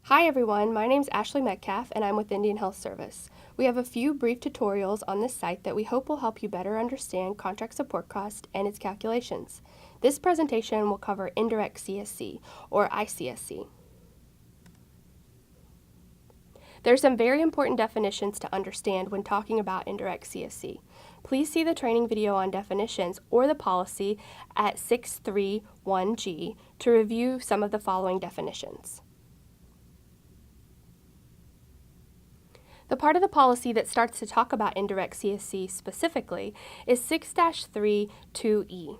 Hi everyone, my name is Ashley Metcalf and I'm with Indian Health Service. We have a few brief tutorials on this site that we hope will help you better understand contract support cost and its calculations. This presentation will cover Indirect CSC, or ICSC. There are some very important definitions to understand when talking about Indirect CSC. Please see the training video on definitions or the policy at 631G to review some of the following definitions. The part of the policy that starts to talk about Indirect CSC specifically is 6-3(2)(e).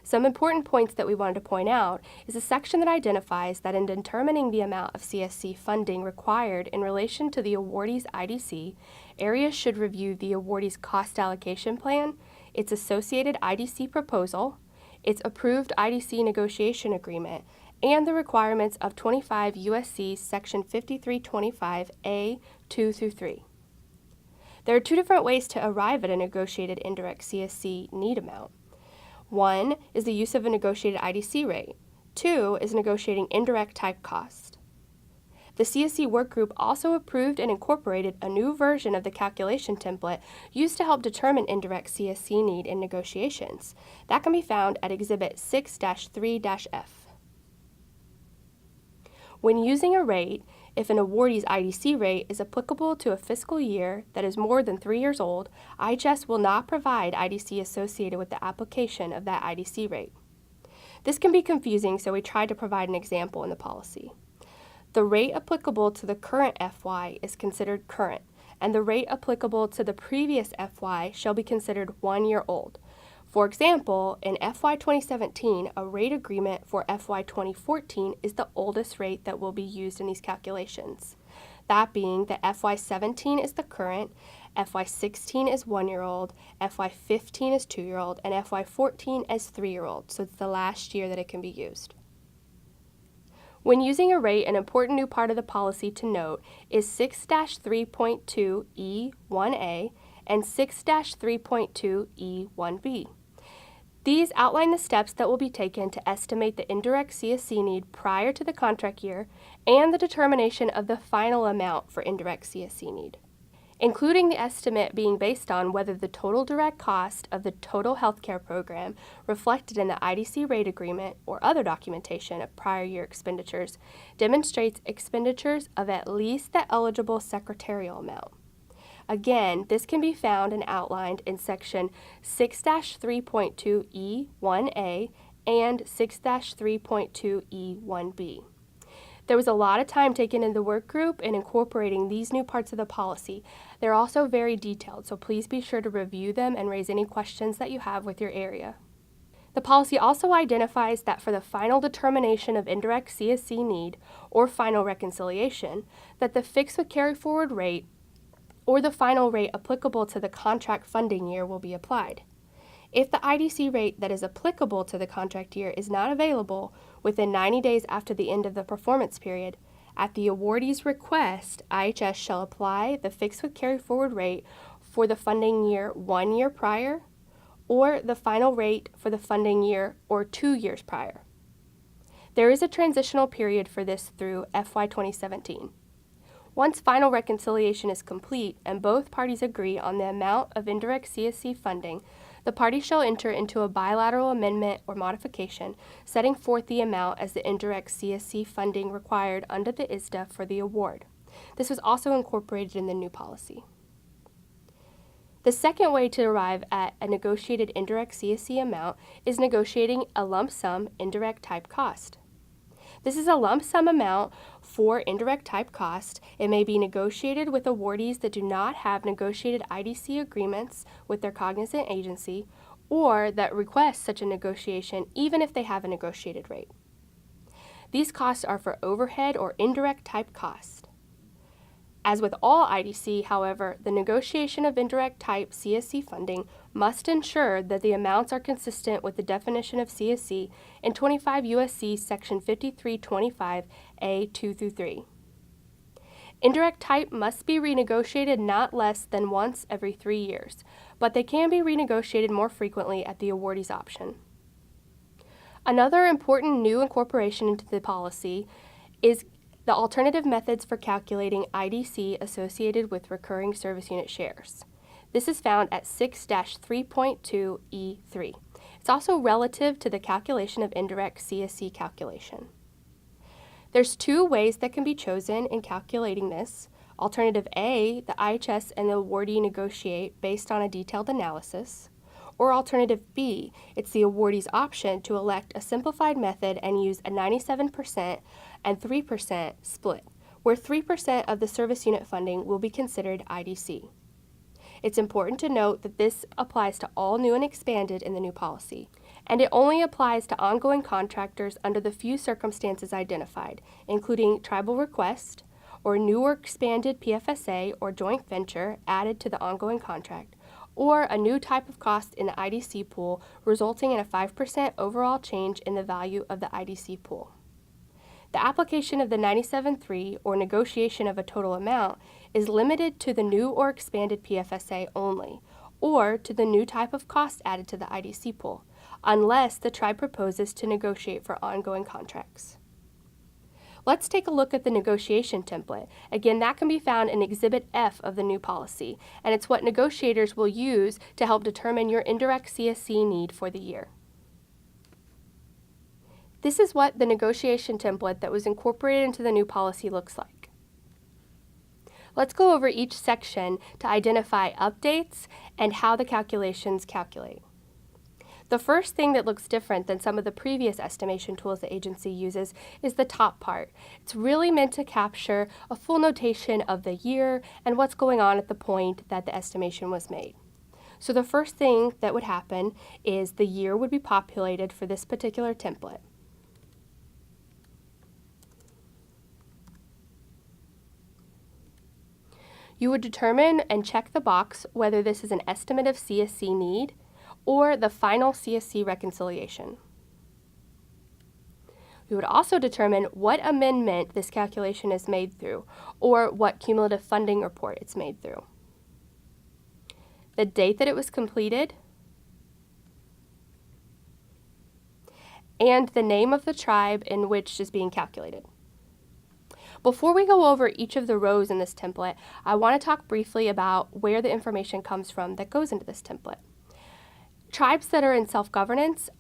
Some important points that we wanted to point out is a section that identifies that in determining the amount of CSC funding required in relation to the awardee's IDC, areas should review the awardee's cost allocation plan, its associated IDC proposal, its approved IDC negotiation agreement, and the requirements of 25 U.S.C. Section 5325A 2-3. There are two different ways to arrive at a negotiated indirect CSC need amount. One is the use of a negotiated IDC rate. Two is negotiating indirect type cost. The CSC workgroup also approved and incorporated a new version of the calculation template used to help determine indirect CSC need in negotiations. That can be found at Exhibit 6-3-F. When using a rate, if an awardee's IDC rate is applicable to a fiscal year that is more than 3 years old, IHS will not provide IDC associated with the application of that IDC rate. This can be confusing, so we tried to provide an example in the policy. The rate applicable to the current FY is considered current, and the rate applicable to the previous FY shall be considered 1 year old. For example, in FY 2017, a rate agreement for FY 2014 is the oldest rate that will be used in these calculations. That being that FY 17 is the current, FY 16 is 1 year old, FY 15 is 2 year old, and FY 14 is 3 year old, so it's the last year that it can be used. When using a rate, an important new part of the policy to note is 6-3.2E1A and 6-3.2E1B. These outline the steps that will be taken to estimate the indirect CSC need prior to the contract year and the determination of the final amount for indirect CSC need, including the estimate being based on whether the total direct cost of the total healthcare program reflected in the IDC rate agreement or other documentation of prior year expenditures demonstrates expenditures of at least the eligible secretarial amount. Again, this can be found and outlined in Section 6-3.2E1A and 6-3.2E1B. There was a lot of time taken in the work group in incorporating these new parts of the policy. They're also very detailed, so please be sure to review them and raise any questions that you have with your area. The policy also identifies that for the final determination of indirect CSC need, or final reconciliation, that the fixed with carry-forward rate or the final rate applicable to the contract funding year will be applied. If the IDC rate that is applicable to the contract year is not available within 90 days after the end of the performance period, at the awardee's request, IHS shall apply the fixed with carry-forward rate for the funding year 1 year prior, or the final rate for the funding year or 2 years prior. There is a transitional period for this through FY 2017. Once final reconciliation is complete and both parties agree on the amount of indirect CSC funding, the parties shall enter into a bilateral amendment or modification setting forth the amount as the indirect CSC funding required under the ISDA for the award. This was also incorporated in the new policy. The second way to arrive at a negotiated indirect CSC amount is negotiating a lump sum indirect type cost. This is a lump sum amount for indirect type cost. It may be negotiated with awardees that do not have negotiated IDC agreements with their cognizant agency or that request such a negotiation even if they have a negotiated rate. These costs are for overhead or indirect type cost. As with all IDC, however, the negotiation of indirect type CSC funding must ensure that the amounts are consistent with the definition of CSC in 25 U.S.C. Section 5325A 2-3. Indirect type must be renegotiated not less than once every 3 years, but they can be renegotiated more frequently at the awardee's option. Another important new incorporation into the policy is The alternative methods for calculating IDC associated with recurring service unit shares. This is found at 6-3.2E3. It's also relative to the calculation of indirect CSC calculation. There's two ways that can be chosen in calculating this. Alternative A, the IHS and the awardee negotiate based on a detailed analysis. Or alternative B, it's the awardee's option to elect a simplified method and use a 97% and 3% split, where 3% of the service unit funding will be considered IDC. It's important to note that this applies to all new and expanded in the new policy, and it only applies to ongoing contractors under the few circumstances identified, including tribal request, or new or expanded PFSA or joint venture added to the ongoing contract, or a new type of cost in the IDC pool resulting in a 5% overall change in the value of the IDC pool. The application of the 97.3 or negotiation of a total amount is limited to the new or expanded PFSA only, or to the new type of cost added to the IDC pool, unless the tribe proposes to negotiate for ongoing contracts. Let's take a look at the negotiation template. Again, that can be found in Exhibit F of the new policy, and it's what negotiators will use to help determine your indirect CSC need for the year. This is what the negotiation template that was incorporated into the new policy looks like. Let's go over each section to identify updates and how the calculations calculate. The first thing that looks different than some of the previous estimation tools the agency uses is the top part. It's really meant to capture a full notation of the year and what's going on at the point that the estimation was made. So the first thing that would happen is the year would be populated for this particular template. You would determine and check the box whether this is an estimate of CSC need or the final CSC reconciliation. We would also determine what amendment this calculation is made through, or what cumulative funding report it's made through, the date that it was completed, and the name of the tribe in which is being calculated. Before we go over each of the rows in this template, I want to talk briefly about where the information comes from that goes into this template. Tribes that are in self-governance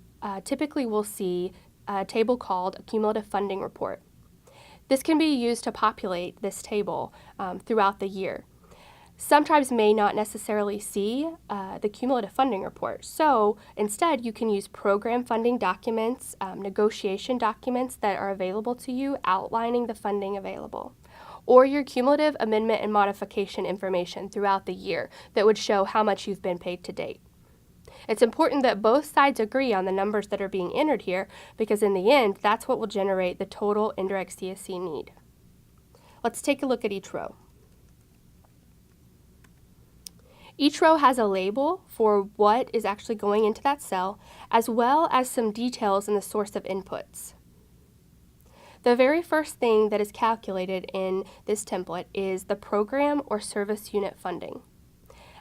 typically will see a table called a cumulative funding report. This can be used to populate this table throughout the year. Some tribes may not necessarily see the cumulative funding report, so instead you can use program funding documents, negotiation documents that are available to you outlining the funding available, or your cumulative amendment and modification information throughout the year that would show how much you've been paid to date. It's important that both sides agree on the numbers that are being entered here, because in the end, that's what will generate the total indirect CSC need. Let's take a look at each row. Each row has a label for what is actually going into that cell, as well as some details in the source of inputs. The very first thing that is calculated in this template is the program or service unit funding.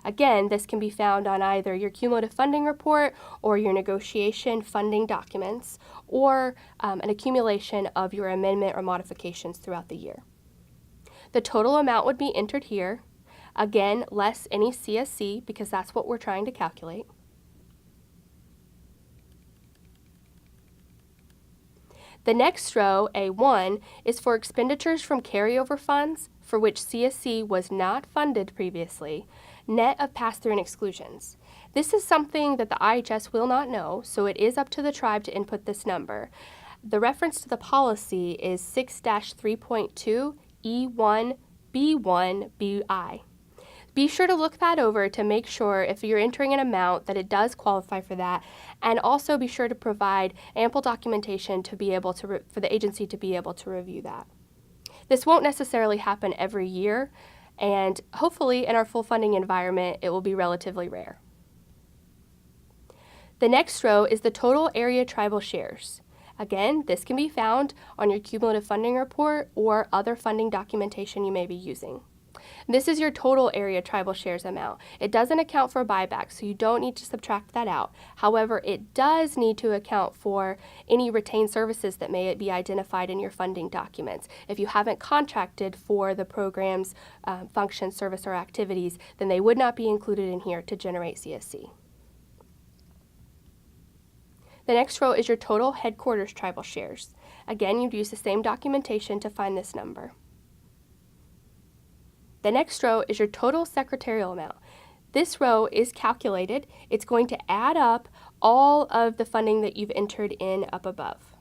Again, this can be found on either your cumulative funding report or your negotiation funding documents, or an accumulation of your amendment or modifications throughout the year. The total amount would be entered here. Again, less any CSC, because that's what we're trying to calculate. The next row, A1, is for expenditures from carryover funds for which CSC was not funded previously, net of pass-through and exclusions. This is something that the IHS will not know, so it is up to the tribe to input this number. The reference to the policy is 6-3.2 E1B1BI. Be sure to look that over to make sure if you're entering an amount that it does qualify for that, and also be sure to provide ample documentation to be able to for the agency to be able to review that. This won't necessarily happen every year, and hopefully in our full funding environment it will be relatively rare. The next row is the total area tribal shares. Again, this can be found on your cumulative funding report or other funding documentation you may be using. This is your total area tribal shares amount. It doesn't account for buyback, so you don't need to subtract that out. However, it does need to account for any retained services that may be identified in your funding documents. If you haven't contracted for the program's function, service, or activities, then they would not be included in here to generate CSC. The next row is your total headquarters tribal shares. Again, you'd use the same documentation to find this number. The next row is your total secretarial amount. This row is calculated. It's going to add up all of the funding that you've entered in up above.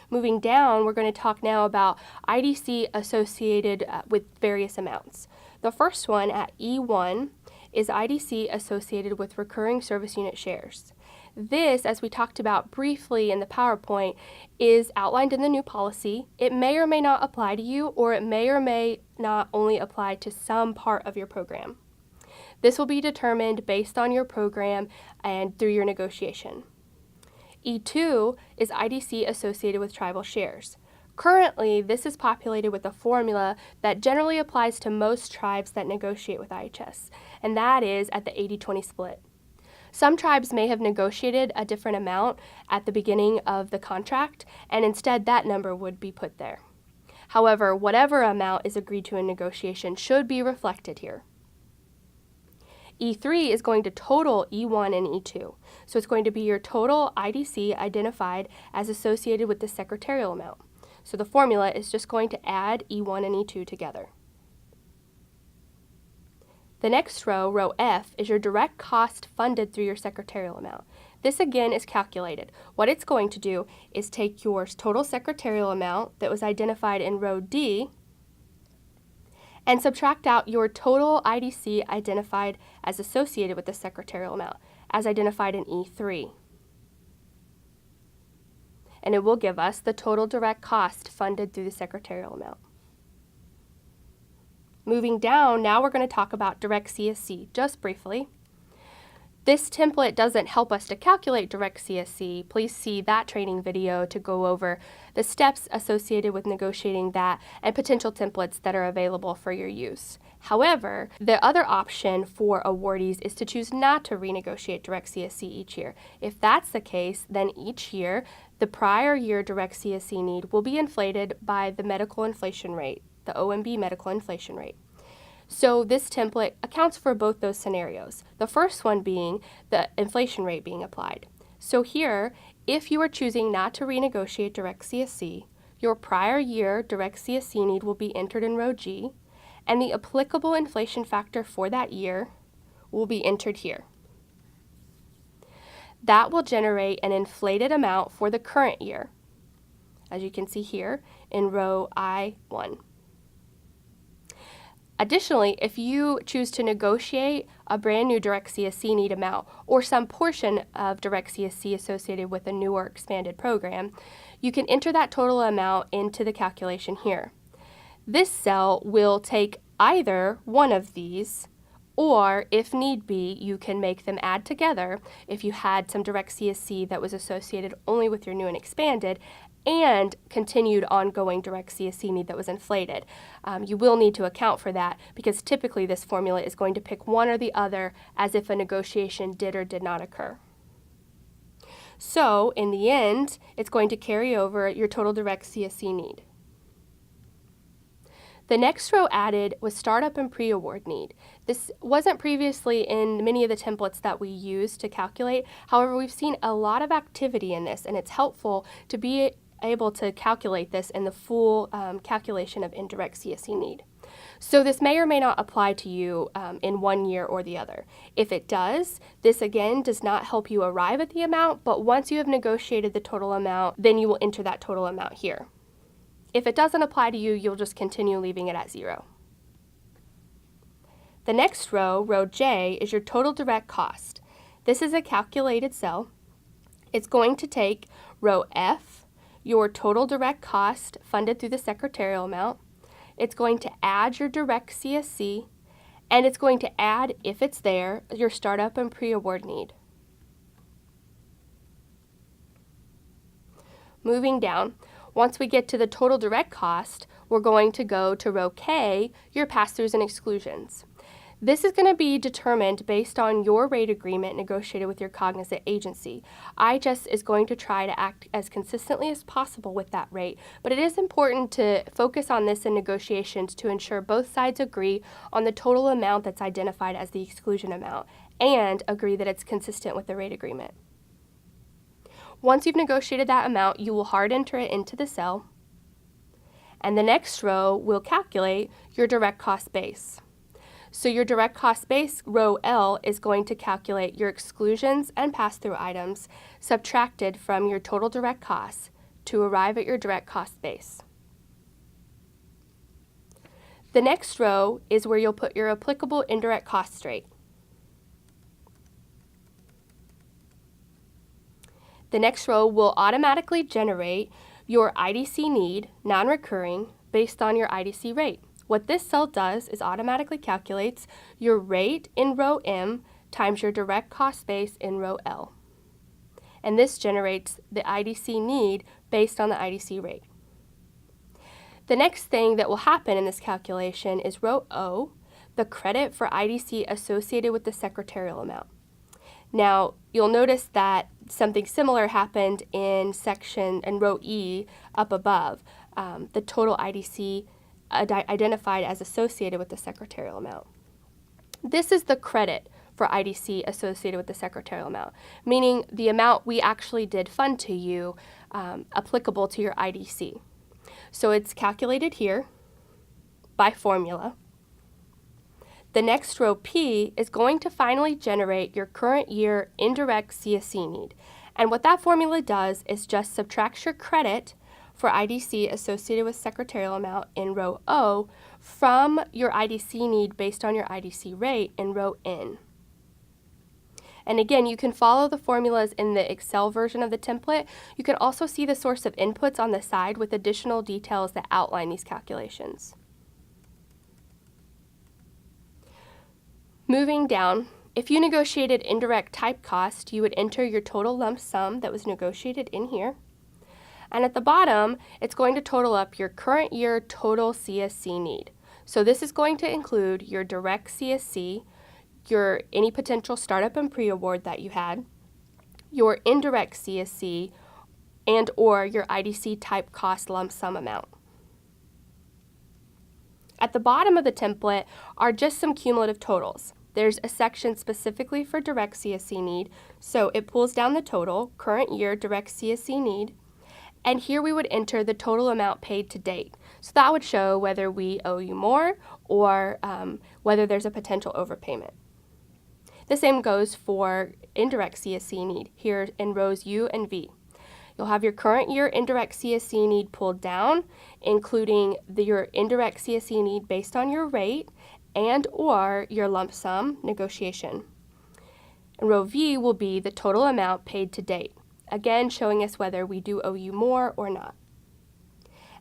Moving down, we're going to talk now about IDC associated with various amounts. The first one at E1 is IDC associated with recurring service unit shares. This, as we talked about briefly in the PowerPoint, is outlined in the new policy. It may or may not apply to you, or it may or may not only apply to some part of your program. This will be determined based on your program and through your negotiation. E2 is IDC associated with tribal shares. Currently, this is populated with a formula that generally applies to most tribes that negotiate with IHS, and that is at the 80-20 split. Some tribes may have negotiated a different amount at the beginning of the contract, and instead that number would be put there. However, whatever amount is agreed to in negotiation should be reflected here. E3 is going to total E1 and E2, so it's going to be your total IDC identified as associated with the secretarial amount. So the formula is just going to add E1 and E2 together. The next row, row F, is your direct cost funded through your secretarial amount. This again is calculated. What it's going to do is take your total secretarial amount that was identified in row D and subtract out your total IDC identified as associated with the secretarial amount, as identified in E3. And it will give us the total direct cost funded through the secretarial amount. Moving down, now we're going to talk about direct CSC, just briefly. This template doesn't help us to calculate direct CSC. Please see that training video to go over the steps associated with negotiating that and potential templates that are available for your use. However, the other option for awardees is to choose not to renegotiate direct CSC each year. If that's the case, then each year, the prior year direct CSC need will be inflated by the medical inflation rate, the OMB medical inflation rate. So this template accounts for both those scenarios, the first one being the inflation rate being applied. So here, if you are choosing not to renegotiate direct CSC, your prior year direct CSC need will be entered in row G, and the applicable inflation factor for that year will be entered here. That will generate an inflated amount for the current year, as you can see here in row I1. Additionally, if you choose to negotiate a brand new direct CSC need amount or some portion of direct CSC associated with a newer expanded program, you can enter that total amount into the calculation here. This cell will take either one of these, or if need be, you can make them add together if you had some direct CSC that was associated only with your new and expanded and continued ongoing direct CSC need that was inflated. You will need to account for that because typically this formula is going to pick one or the other as if a negotiation did or did not occur. So in the end, it's going to carry over your total direct CSC need. The next row added was startup and pre-award need. This wasn't previously in many of the templates that we use to calculate. However, we've seen a lot of activity in this, and it's helpful to be able to calculate this in the full calculation of indirect CSC need. So this may or may not apply to you in one year or the other. If it does, this again does not help you arrive at the amount, but once you have negotiated the total amount, then you will enter that total amount here. If it doesn't apply to you, you'll just continue leaving it at 0. The next row, row J, is your total direct cost. This is a calculated cell. It's going to take row F, your total direct cost funded through the secretarial amount. It's going to add your direct CSC, and it's going to add, if it's there, your startup and pre-award need. Moving down, Once we get to the total direct cost, we're going to go to row K, your pass-throughs and exclusions. This is going to be determined based on your rate agreement negotiated with your cognizant agency. IHS is going to try to act as consistently as possible with that rate, but it is important to focus on this in negotiations to ensure both sides agree on the total amount that's identified as the exclusion amount and agree that it's consistent with the rate agreement. Once you've negotiated that amount, you will hard enter it into the cell, and the next row will calculate your direct cost base. So your direct cost base, row L, is going to calculate your exclusions and pass-through items subtracted from your total direct costs to arrive at your direct cost base. The next row is where you'll put your applicable indirect cost rate. The next row will automatically generate your IDC need, non-recurring, based on your IDC rate. What this cell does is automatically calculates your rate in row M times your direct cost base in row L. And this generates the IDC need based on the IDC rate. The next thing that will happen in this calculation is row O, the credit for IDC associated with the secretarial amount. Now, you'll notice that something similar happened in row E up above, the total IDC identified as associated with the secretarial amount. This is the credit for IDC associated with the secretarial amount, meaning the amount we actually did fund to you applicable to your IDC. So it's calculated here by formula. The next row P is going to finally generate your current year indirect CSC need. And what that formula does is just subtracts your credit for IDC associated with secretarial amount in row O from your IDC need based on your IDC rate in row N. And again, you can follow the formulas in the Excel version of the template. You can also see the source of inputs on the side with additional details that outline these calculations. Moving down, if you negotiated indirect type cost, you would enter your total lump sum that was negotiated in here. And at the bottom, it's going to total up your current year total CSC need. So this is going to include your direct CSC, your any potential startup and pre-award that you had, your indirect CSC, and or your IDC type cost lump sum amount. At the bottom of the template are just some cumulative totals. There's a section specifically for direct CSC need, so it pulls down the total, current year direct CSC need, and here we would enter the total amount paid to date. So that would show whether we owe you more or whether there's a potential overpayment. The same goes for indirect CSC need here in rows U and V. You'll have your current year indirect CSC need pulled down, including your indirect CSC need based on your rate and or your lump sum negotiation. And row V will be the total amount paid to date, again showing us whether we do owe you more or not.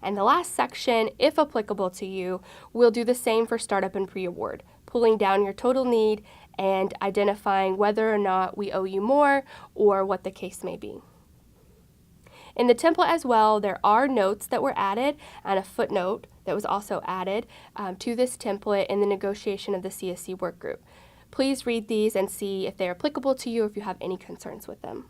And the last section, if applicable to you, will do the same for startup and pre-award, pulling down your total need and identifying whether or not we owe you more or what the case may be. In the template as well, there are notes that were added and a footnote that was also added to this template in the negotiation of the CSC work group. Please read these and see if they're applicable to you or if you have any concerns with them.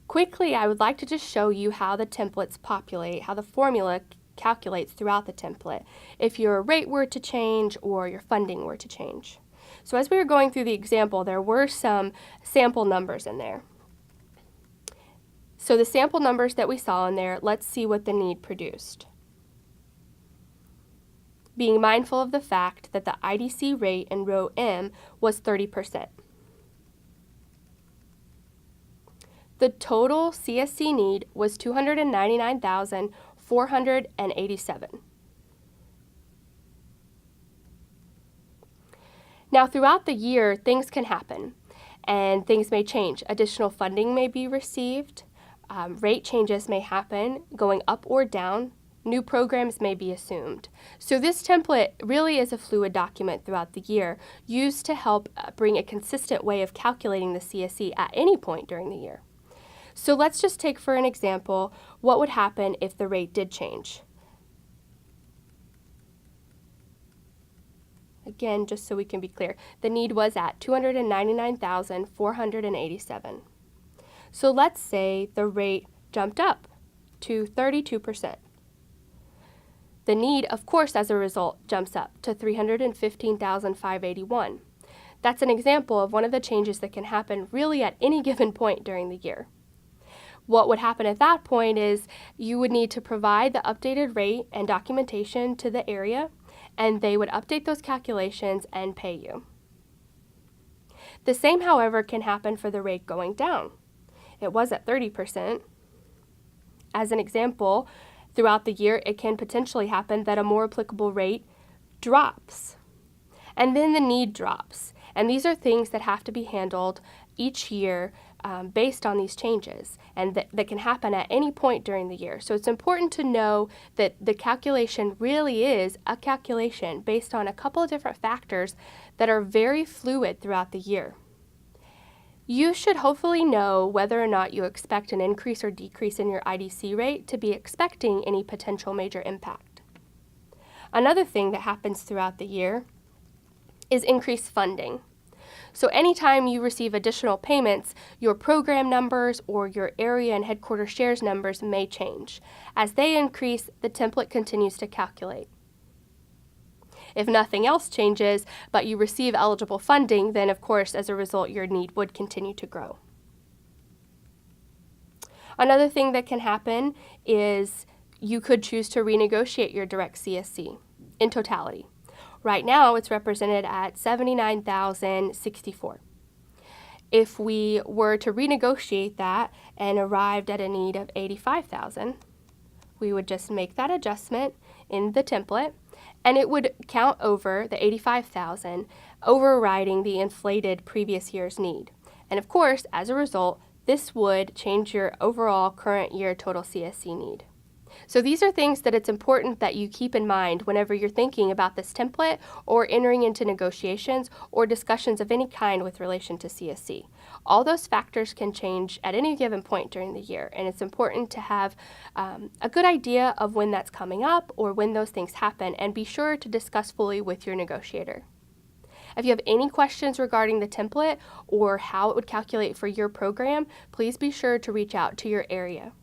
Quickly, I would like to just show you how the templates populate, how the formula calculates throughout the template, if your rate were to change or your funding were to change. So as we were going through the example, there were some sample numbers in there. So the sample numbers that we saw in there, let's see what the need produced. Being mindful of the fact that the IDC rate in row M was 30%. The total CSC need was $299,487. Now, throughout the year, things can happen, and things may change. Additional funding may be received, rate changes may happen, going up or down, new programs may be assumed. So this template really is a fluid document throughout the year, used to help bring a consistent way of calculating the CSC at any point during the year. So let's just take for an example, what would happen if the rate did change? Again, just so we can be clear, the need was at $299,487. So let's say the rate jumped up to 32%. The need, of course, as a result, jumps up to $315,581. That's an example of one of the changes that can happen really at any given point during the year. What would happen at that point is you would need to provide the updated rate and documentation to the area, and they would update those calculations and pay you. The same, however, can happen for the rate going down. It was at 30%. As an example, throughout the year, it can potentially happen that a more applicable rate drops, and then the need drops. And these are things that have to be handled each year based on these changes, and that can happen at any point during the year. So it's important to know that the calculation really is a calculation based on a couple of different factors that are very fluid throughout the year. You should hopefully know whether or not you expect an increase or decrease in your IDC rate to be expecting any potential major impact. Another thing that happens throughout the year is increased funding. So anytime you receive additional payments, your program numbers or your area and headquarters shares numbers may change. As they increase, the template continues to calculate. If nothing else changes, but you receive eligible funding, then of course, as a result, your need would continue to grow. Another thing that can happen is you could choose to renegotiate your direct CSC in totality. Right now, it's represented at $79,064. If we were to renegotiate that and arrived at a need of $85,000, we would just make that adjustment in the template, and it would count over the $85,000, overriding the inflated previous year's need. And of course, as a result, this would change your overall current year total CSC need. So these are things that it's important that you keep in mind whenever you're thinking about this template or entering into negotiations or discussions of any kind with relation to CSC. All those factors can change at any given point during the year, and it's important to have a good idea of when that's coming up or when those things happen, and be sure to discuss fully with your negotiator. If you have any questions regarding the template or how it would calculate for your program, please be sure to reach out to your area.